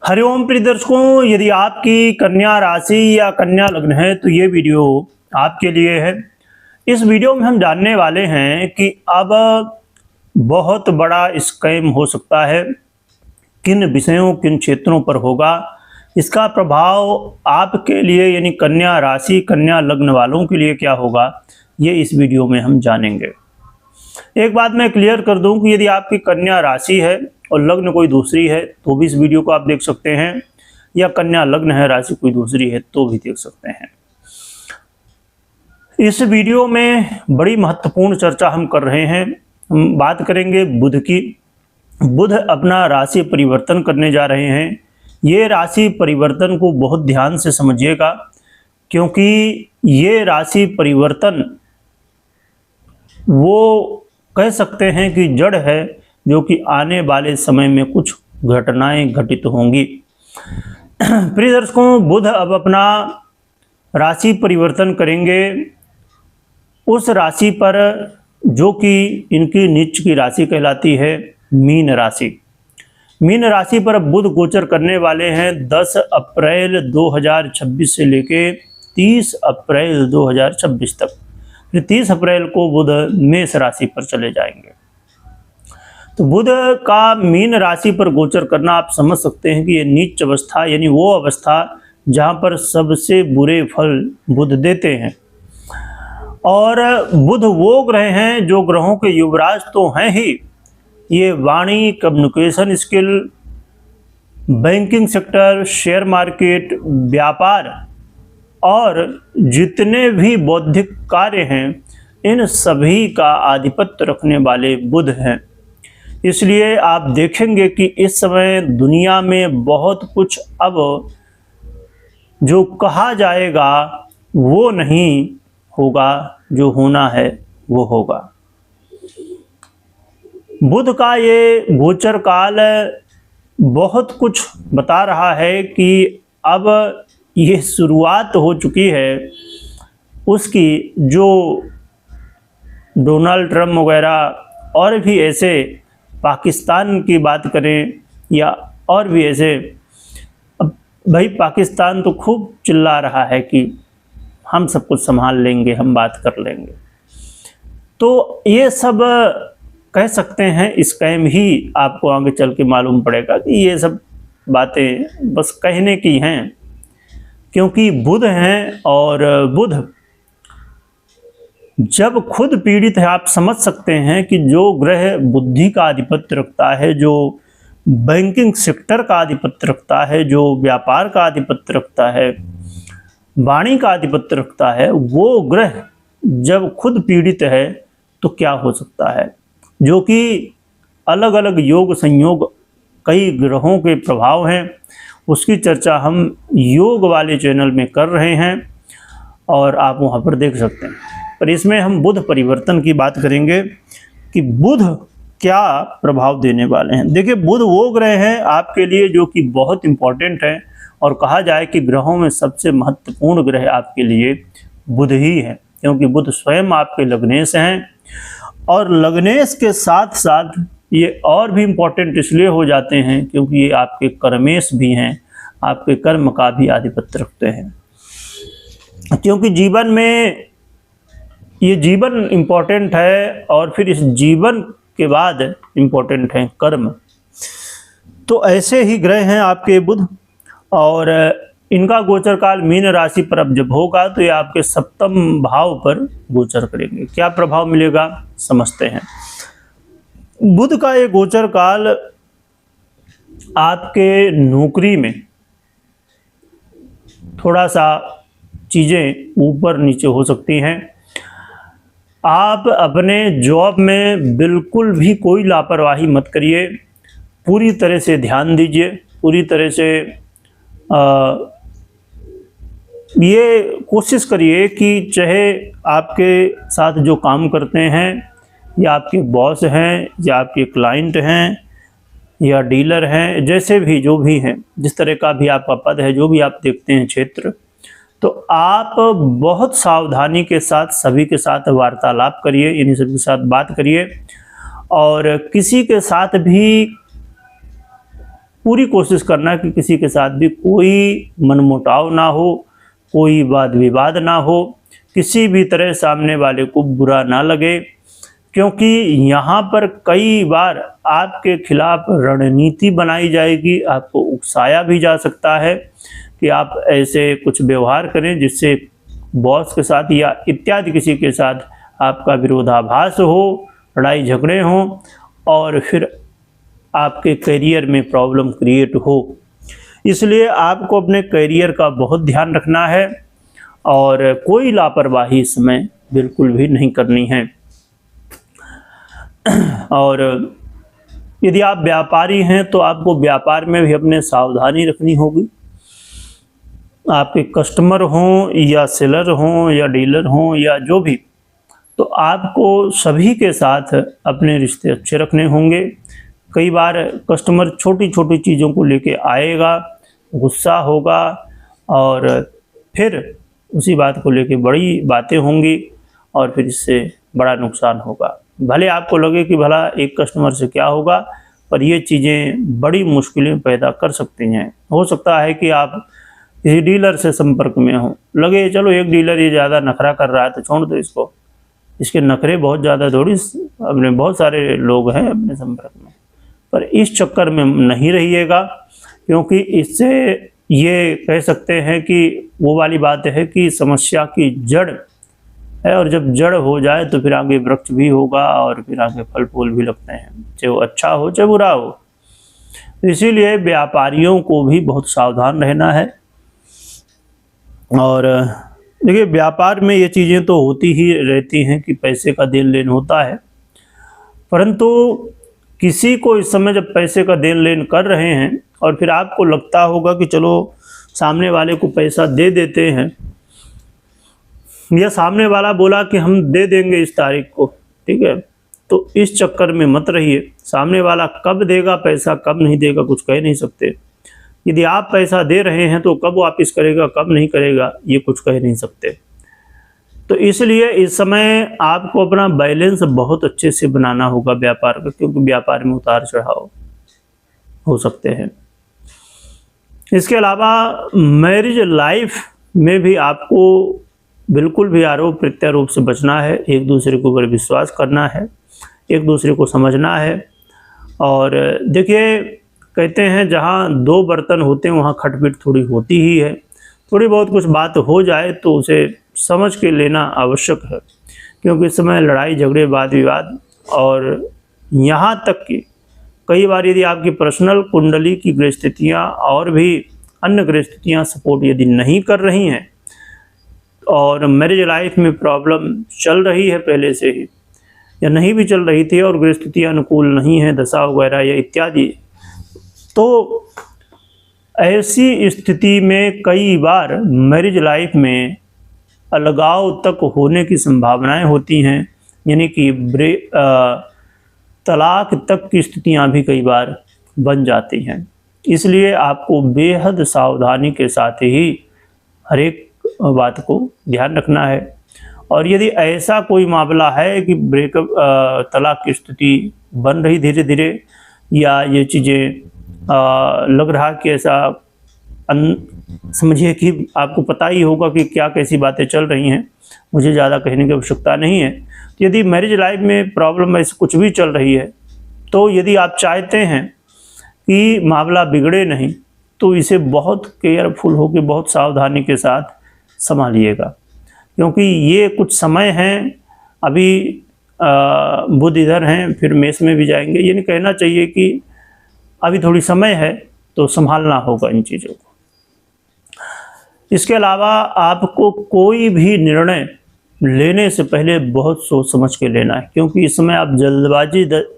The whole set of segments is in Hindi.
हरिओम प्रिय दर्शकों, यदि आपकी कन्या राशि या कन्या लग्न है तो ये वीडियो आपके लिए है। इस वीडियो में हम जानने वाले हैं कि अब बहुत बड़ा स्कैम हो सकता है, किन विषयों किन क्षेत्रों पर होगा, इसका प्रभाव आपके लिए यानी कन्या राशि कन्या लग्न वालों के लिए क्या होगा, ये इस वीडियो में हम जानेंगे। एक बात मैं क्लियर कर दूं कि यदि आपकी कन्या राशि है और लग्न कोई दूसरी है तो भी इस वीडियो को आप देख सकते हैं, या कन्या लग्न है राशि कोई दूसरी है तो भी देख सकते हैं। इस वीडियो में बड़ी महत्वपूर्ण चर्चा हम कर रहे हैं। हम बात करेंगे बुध की। बुध अपना राशि परिवर्तन करने जा रहे हैं। ये राशि परिवर्तन को बहुत ध्यान से समझिएगा, क्योंकि ये राशि परिवर्तन वो कह सकते हैं कि जड़ है, जो कि आने वाले समय में कुछ घटनाएं घटित होंगी। प्रिय दर्शकों, बुध अब अपना राशि परिवर्तन करेंगे उस राशि पर जो कि इनकी नीच की राशि कहलाती है, मीन राशि। मीन राशि पर अब बुध गोचर करने वाले हैं 10 अप्रैल 2026 से लेके 30 अप्रैल 2026 तक। फिर 30 अप्रैल को बुध मेष राशि पर चले जाएंगे। तो बुध का मीन राशि पर गोचर करना आप समझ सकते हैं कि ये नीच अवस्था, यानी वो अवस्था जहां पर सबसे बुरे फल बुध देते हैं। और बुध वो ग्रह हैं जो ग्रहों के युवराज तो हैं ही, ये वाणी, communication skill, banking sector, share market, व्यापार और जितने भी बौद्धिक कार्य हैं इन सभी का आधिपत्य रखने वाले बुध हैं। इसलिए आप देखेंगे कि इस समय दुनिया में बहुत कुछ अब जो कहा जाएगा वो नहीं होगा, जो होना है वो होगा। बुध का ये गोचर काल बहुत कुछ बता रहा है कि अब ये शुरुआत हो चुकी है उसकी, जो डोनाल्ड ट्रम्प वगैरह और भी ऐसे, पाकिस्तान की बात करें या और भी ऐसे, अब भाई पाकिस्तान तो खूब चिल्ला रहा है कि हम सब कुछ संभाल लेंगे, हम बात कर लेंगे। तो ये सब कह सकते हैं स्कैम ही, आपको आगे चल के मालूम पड़ेगा कि ये सब बातें बस कहने की हैं, क्योंकि बुध हैं और बुध जब खुद पीड़ित है, आप समझ सकते हैं कि जो ग्रह बुद्धि का आधिपत्य रखता है, जो बैंकिंग सेक्टर का आधिपत्य रखता है, जो व्यापार का आधिपत्य रखता है, वाणी का आधिपत्य रखता है, वो ग्रह जब खुद पीड़ित है तो क्या हो सकता है। जो कि अलग अलग योग संयोग कई ग्रहों के प्रभाव हैं, उसकी चर्चा हम योग वाले चैनल में कर रहे हैं और आप वहां पर देख सकते हैं। पर इसमें हम बुध परिवर्तन की बात करेंगे कि बुध क्या प्रभाव देने वाले हैं। देखिए, बुध वो ग्रह हैं आपके लिए जो कि बहुत इंपॉर्टेंट है, और कहा जाए कि ग्रहों में सबसे महत्वपूर्ण ग्रह आपके लिए बुध ही है, क्योंकि बुध स्वयं आपके लग्नेश हैं। और लग्नेश के साथ साथ ये और भी इम्पोर्टेंट इसलिए हो जाते हैं क्योंकि ये आपके कर्मेश भी हैं, आपके कर्म का भी आधिपत्य रखते हैं। क्योंकि जीवन में ये जीवन इम्पोर्टेंट है और फिर इस जीवन के बाद इम्पोर्टेंट है कर्म। तो ऐसे ही ग्रह हैं आपके बुध, और इनका गोचर काल मीन राशि पर अब जब होगा तो ये आपके सप्तम भाव पर गोचर करेंगे। क्या प्रभाव मिलेगा समझते हैं। बुध का ये गोचर काल आपके नौकरी में थोड़ा सा चीजें ऊपर नीचे हो सकती हैं। आप अपने जॉब में बिल्कुल भी कोई लापरवाही मत करिए, पूरी तरह से ध्यान दीजिए, पूरी तरह से ये कोशिश करिए कि चाहे आपके साथ जो काम करते हैं, या आपके बॉस हैं, या आपके क्लाइंट हैं, या डीलर हैं, जैसे भी जो भी हैं, जिस तरह का भी आपका पद है, जो भी आप देखते हैं क्षेत्र, तो आप बहुत सावधानी के साथ सभी के साथ वार्तालाप करिए, यानी सभी के साथ बात करिए, और किसी के साथ भी पूरी कोशिश करना कि किसी के साथ भी कोई मनमुटाव ना हो, कोई वाद विवाद ना हो, किसी भी तरह सामने वाले को बुरा ना लगे, क्योंकि यहाँ पर कई बार आपके खिलाफ रणनीति बनाई जाएगी, आपको उकसाया भी जा सकता है कि आप ऐसे कुछ व्यवहार करें जिससे बॉस के साथ या इत्यादि किसी के साथ आपका विरोधाभास हो, लड़ाई झगड़े हों और फिर आपके करियर में प्रॉब्लम क्रिएट हो। इसलिए आपको अपने करियर का बहुत ध्यान रखना है और कोई लापरवाही इस समय बिल्कुल भी नहीं करनी है। और यदि आप व्यापारी हैं तो आपको व्यापार में भी अपने सावधानी रखनी होगी। आपके कस्टमर हों या सेलर हों या डीलर हों या जो भी, तो आपको सभी के साथ अपने रिश्ते अच्छे रखने होंगे। कई बार कस्टमर छोटी छोटी चीज़ों को लेके आएगा, गुस्सा होगा और फिर उसी बात को लेके बड़ी बातें होंगी और फिर इससे बड़ा नुकसान होगा। भले आपको लगे कि भला एक कस्टमर से क्या होगा, पर ये चीज़ें बड़ी मुश्किलें पैदा कर सकती हैं। हो सकता है कि आप किसी डीलर से संपर्क में हो, लगे चलो एक डीलर ये ज़्यादा नखरा कर रहा है तो छोड़ दो इसको, इसके नखरे बहुत ज़्यादा थोड़ी, अपने बहुत सारे लोग हैं अपने संपर्क में, पर इस चक्कर में नहीं रहिएगा, क्योंकि इससे ये कह सकते हैं कि वो वाली बात है कि समस्या की जड़ है और जब जड़ हो जाए तो फिर आगे वृक्ष भी होगा और फिर आगे फल फूल भी लगते हैं, चाहे वो अच्छा हो चाहे बुरा हो। इसीलिए व्यापारियों को भी बहुत सावधान रहना है। और देखिए, व्यापार में ये चीज़ें तो होती ही रहती हैं कि पैसे का देन लेन होता है, परंतु किसी को इस समय जब पैसे का देन लेन कर रहे हैं और फिर आपको लगता होगा कि चलो सामने वाले को पैसा दे देते हैं, या सामने वाला बोला कि हम दे देंगे इस तारीख को, ठीक है, तो इस चक्कर में मत रहिए। सामने वाला कब देगा पैसा, कब नहीं देगा, कुछ कह नहीं सकते। यदि आप पैसा दे रहे हैं तो कब वापस करेगा, कब नहीं करेगा, ये कुछ कह नहीं सकते। तो इसलिए इस समय आपको अपना बैलेंस बहुत अच्छे से बनाना होगा व्यापार का, क्योंकि व्यापार में उतार चढ़ाव हो सकते हैं। इसके अलावा मैरिज लाइफ में भी आपको बिल्कुल भी आरोप प्रत्यारोप से बचना है, एक दूसरे के ऊपर विश्वास करना है, एक दूसरे को समझना है। और देखिए, कहते हैं जहाँ दो बर्तन होते हैं वहाँ खटपट थोड़ी होती ही है। थोड़ी बहुत कुछ बात हो जाए तो उसे समझ के लेना आवश्यक है, क्योंकि इस समय लड़ाई झगड़े वाद विवाद, और यहाँ तक कि कई बार यदि आपकी पर्सनल कुंडली की ग्रह स्थितियाँ और भी अन्य ग्रह स्थितियाँ सपोर्ट यदि नहीं कर रही हैं और मैरिज लाइफ में प्रॉब्लम चल रही है पहले से ही, या नहीं भी चल रही थी और ग्रह स्थितियाँ अनुकूल नहीं है, दशा वगैरह या इत्यादि, तो ऐसी स्थिति में कई बार मैरिज लाइफ में अलगाव तक होने की संभावनाएं होती हैं, यानी कि तलाक तक की स्थितियां भी कई बार बन जाती हैं। इसलिए आपको बेहद सावधानी के साथ ही हर एक बात को ध्यान रखना है। और यदि ऐसा कोई मामला है कि ब्रेकअप तलाक की स्थिति बन रही धीरे धीरे, या ये चीज़ें लग रहा कि ऐसा समझिए कि आपको पता ही होगा कि क्या कैसी बातें चल रही हैं, मुझे ज़्यादा कहने की आवश्यकता नहीं है। यदि मैरिज लाइफ में प्रॉब्लम ऐसे कुछ भी चल रही है, तो यदि आप चाहते हैं कि मामला बिगड़े नहीं, तो इसे बहुत केयरफुल होकर बहुत सावधानी के साथ संभालिएगा, क्योंकि ये कुछ समय हैं। अभी बुध इधर हैं, फिर मेष में भी जाएंगे, ये नहीं कहना चाहिए कि अभी थोड़ी समय है तो संभालना होगा इन चीज़ों को। इसके अलावा आपको कोई भी निर्णय लेने से पहले बहुत सोच समझ के लेना है, क्योंकि इस समय आप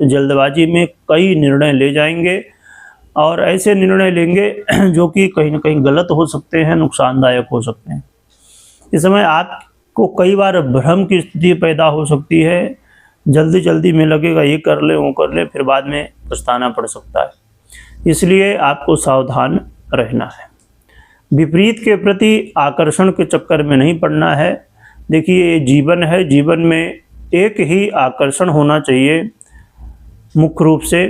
जल्दबाजी में कई निर्णय ले जाएंगे और ऐसे निर्णय लेंगे जो कि कहीं ना कहीं गलत हो सकते हैं, नुकसानदायक हो सकते हैं। इस समय आपको कई बार भ्रम की स्थिति पैदा हो सकती है, जल्दी जल्दी में लगेगा ये कर ले वो कर ले, फिर बाद में पछताना पड़ सकता है। इसलिए आपको सावधान रहना है, विपरीत के प्रति आकर्षण के चक्कर में नहीं पड़ना है। देखिए, जीवन है, जीवन में एक ही आकर्षण होना चाहिए मुख्य रूप से,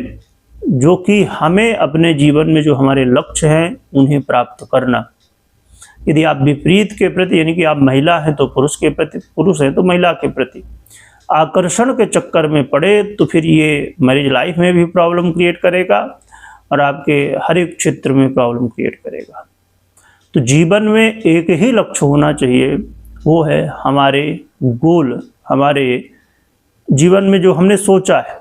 जो कि हमें अपने जीवन में जो हमारे लक्ष्य हैं उन्हें प्राप्त करना। यदि आप विपरीत के प्रति, यानी कि आप महिला हैं तो पुरुष के प्रति, पुरुष हैं तो महिला के प्रति आकर्षण के चक्कर में पड़े तो फिर ये मैरिज लाइफ में भी प्रॉब्लम क्रिएट करेगा और आपके हर एक क्षेत्र में प्रॉब्लम क्रिएट करेगा। तो जीवन में एक ही लक्ष्य होना चाहिए, वो है हमारे गोल, हमारे जीवन में जो हमने सोचा है।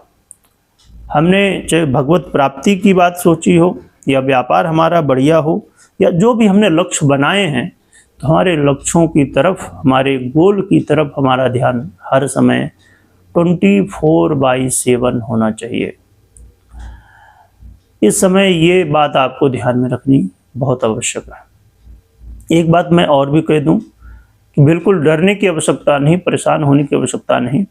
हमने चाहे भगवत प्राप्ति की बात सोची हो या व्यापार हमारा बढ़िया हो या जो भी हमने लक्ष्य बनाए हैं, तो हमारे लक्ष्यों की तरफ, हमारे गोल की तरफ हमारा ध्यान हर समय 24/7 होना चाहिए। इस समय ये बात आपको ध्यान में रखनी बहुत आवश्यक है। एक बात मैं और भी कह दूं कि बिल्कुल डरने की आवश्यकता नहीं, परेशान होने की आवश्यकता नहीं।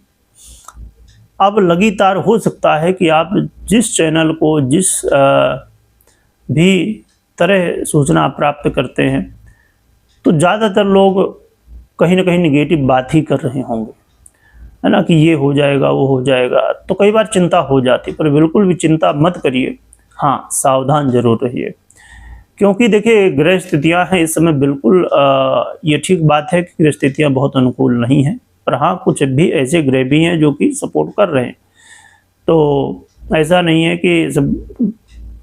अब लगातार हो सकता है कि आप जिस चैनल को जिस भी तरह सूचना प्राप्त करते हैं तो ज़्यादातर लोग कहीं ना कहीं निगेटिव बात ही कर रहे होंगे, है ना, कि ये हो जाएगा वो हो जाएगा। तो कई बार चिंता हो जाती, पर बिल्कुल भी चिंता मत करिए। हाँ, सावधान जरूर रहिए, क्योंकि देखिए ग्रह स्थितियाँ हैं इस समय बिल्कुल ये ठीक बात है कि ग्रह स्थितियाँ बहुत अनुकूल नहीं हैं, पर हाँ कुछ भी ऐसे ग्रह भी हैं जो कि सपोर्ट कर रहे हैं। तो ऐसा नहीं है कि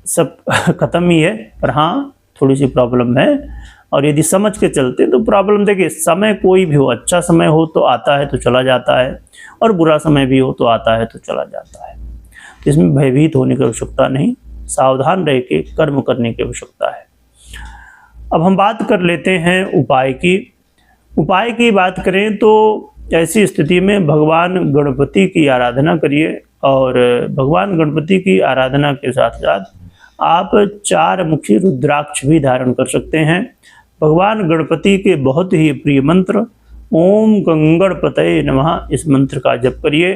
सब खत्म ही है, पर हाँ थोड़ी सी प्रॉब्लम है। और यदि समझ के चलते तो प्रॉब्लम, देखिए समय कोई भी हो, अच्छा समय हो तो आता है तो चला जाता है, और बुरा समय भी हो तो आता है तो चला जाता है। इसमें भयभीत होने की आवश्यकता नहीं, सावधान रह के कर्म करने की आवश्यकता है। अब हम बात कर लेते हैं उपाय की। उपाय की बात करें तो ऐसी स्थिति में भगवान गणपति की आराधना करिए, और भगवान गणपति की आराधना के साथ साथ आप 4 मुखी रुद्राक्ष भी धारण कर सकते हैं। भगवान गणपति के बहुत ही प्रिय मंत्र ओम गंगणपतये नमः, इस मंत्र का जप करिए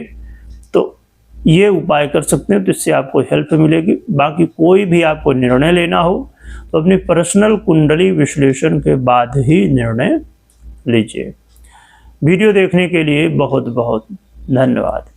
तो ये उपाय कर सकते हैं, तो इससे आपको हेल्प मिलेगी। बाकी कोई भी आपको निर्णय लेना हो तो अपनी पर्सनल कुंडली विश्लेषण के बाद ही निर्णय लीजिए। वीडियो देखने के लिए बहुत बहुत धन्यवाद।